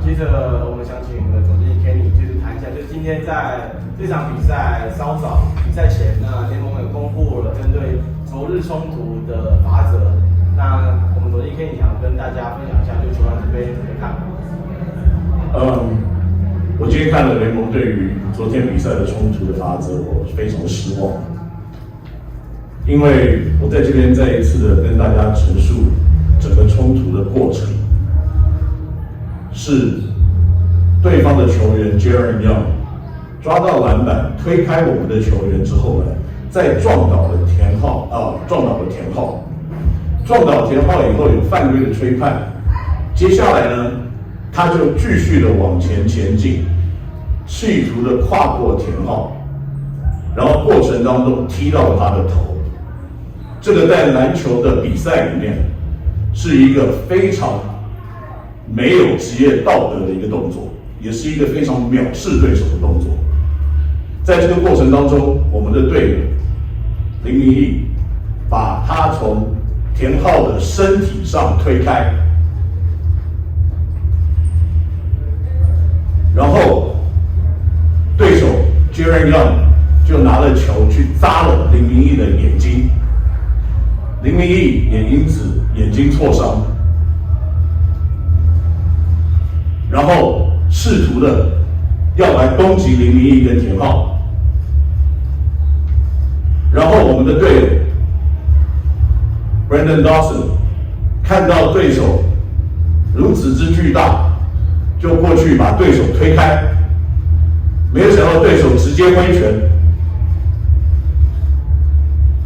接着我们想请我们的总经理 Kenny 就是谈一下，就是今天在这场比赛稍早比赛前呢，联盟有公布了针对昨日冲突的罚则。那我们总经理 Kenny 想跟大家分享一下，就球员这边的看法。我今天看了联盟对于昨天比赛的冲突的罚则，我非常的失望，因为我在这边再一次的跟大家陈述整个冲突的过程。是对方的球员 Jaren Young 抓到篮板推开我们的球员之后呢，再撞倒了田浩撞倒田浩以后有犯规的吹判，接下来呢，他就继续的往前进，企图的跨过田浩，然后过程当中踢到了他的头。这个在篮球的比赛里面是一个非常没有职业道德的一个动作，也是一个非常藐视对手的动作。在这个过程当中，我们的队友林明义把他从田浩的身体上推开，然后对手 Jaren Young 就拿了球去砸了林明义的眼睛，林明义也因此眼睛挫伤。然后试图的要来攻击林明义跟田浩，然后我们的队友 Brandon Dawson 看到对手如此之巨大，就过去把对手推开，没有想到对手直接挥拳。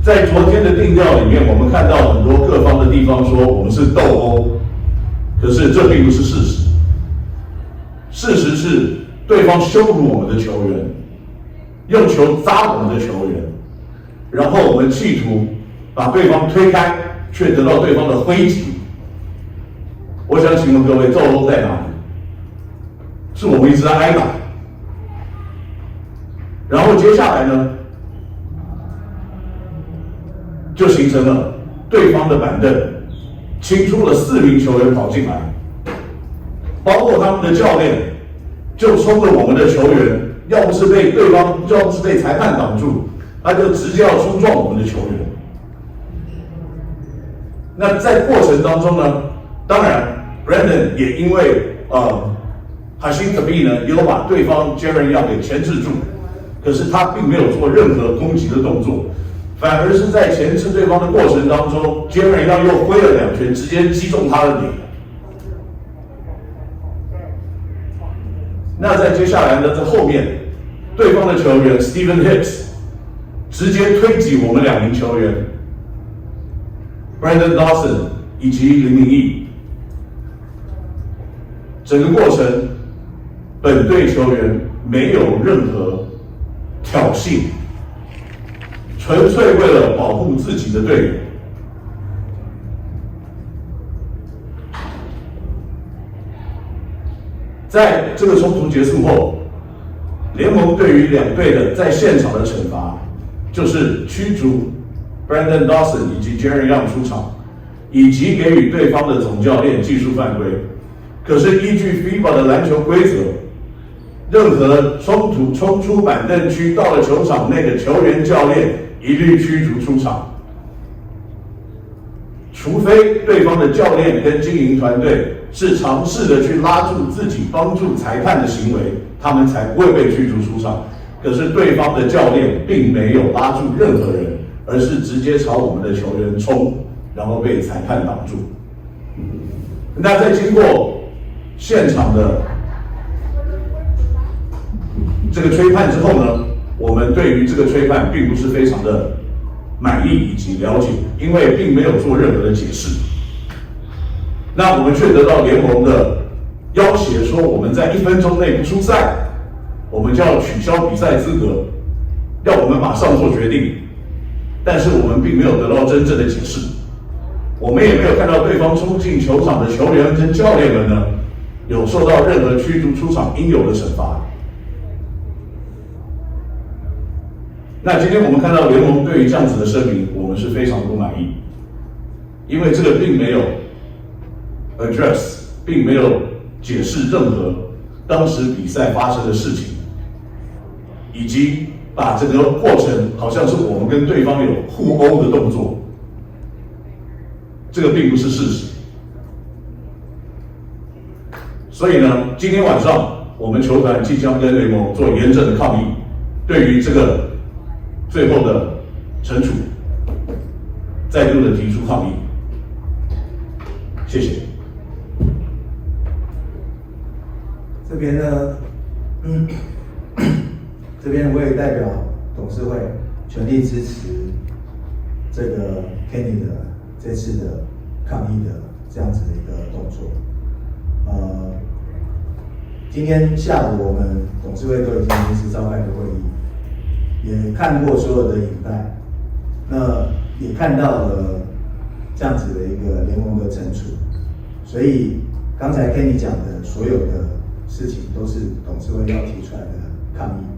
在昨天的定调里面，我们看到很多各方的地方说我们是斗殴，可是这并不是事实。事实是，对方羞辱我们的球员，用球砸我们的球员，然后我们企图把对方推开，却得到对方的挥击。我想请问各位，斗殴在哪里？是我们一直在挨打。然后接下来呢，就形成了对方的板凳清出了4名球员跑进来。包括他们的教练就冲了我们的球员，要不是被对方，要不是被裁判挡住，他就直接要冲撞我们的球员。那在过程当中呢，当然 Brandon 也因为Hasheem Thabeet 呢有把对方 Jaren Young 给钳制住，可是他并没有做任何攻击的动作，反而是在钳制对方的过程当中 ，Jaren Young 又挥了2拳，直接击中他的脸。那在接下来呢，在后面，对方的球员 Stephen Hicks 直接推挤我们2名球员 Brandon Dawson 以及林明义。整个过程，本队球员没有任何挑衅，纯粹为了保护自己的队友。在这个冲突结束后，联盟对于2队的在现场的惩罚，就是驱逐 Brandon Dawson 以及 Jaren Young 出场，以及给予对方的总教练技术犯规。可是依据 FIBA 的篮球规则，任何冲突冲出板凳区到了球场内的球员教练一律驱逐出场，除非对方的教练跟经营团队是尝试的去拉住自己帮助裁判的行为，他们才不会被驱逐出场。可是对方的教练并没有拉住任何人，而是直接朝我们的球员冲，然后被裁判挡住。那在经过现场的这个吹判之后呢，我们对于这个吹判并不是非常的满意以及了解，因为并没有做任何的解释。那我们却得到联盟的要挟，说我们在1分钟内不出赛，我们就要取消比赛资格，要我们马上做决定。但是我们并没有得到真正的解释，我们也没有看到对方冲进球场的球员跟教练们呢有受到任何驱逐出场应有的惩罚。那今天我们看到联盟对于这样子的声明，我们是非常不满意，因为这个并没有 address， 并没有解释任何当时比赛发生的事情，以及把整个过程好像是我们跟对方有互殴的动作，这个并不是事实。所以呢，今天晚上我们球团即将跟联盟做严正的抗议，对于这个最后的惩处，再度的提出抗议。谢谢。这边呢，这边我也代表董事会全力支持这个 Kenny 的这次的抗议的这样子的一个动作。今天下午我们董事会都已经临时召开了会议，也看过所有的影带，那也看到了这样子的一个联盟的惩处，所以刚才 Kenny 讲的所有的事情都是董事会要提出来的抗议。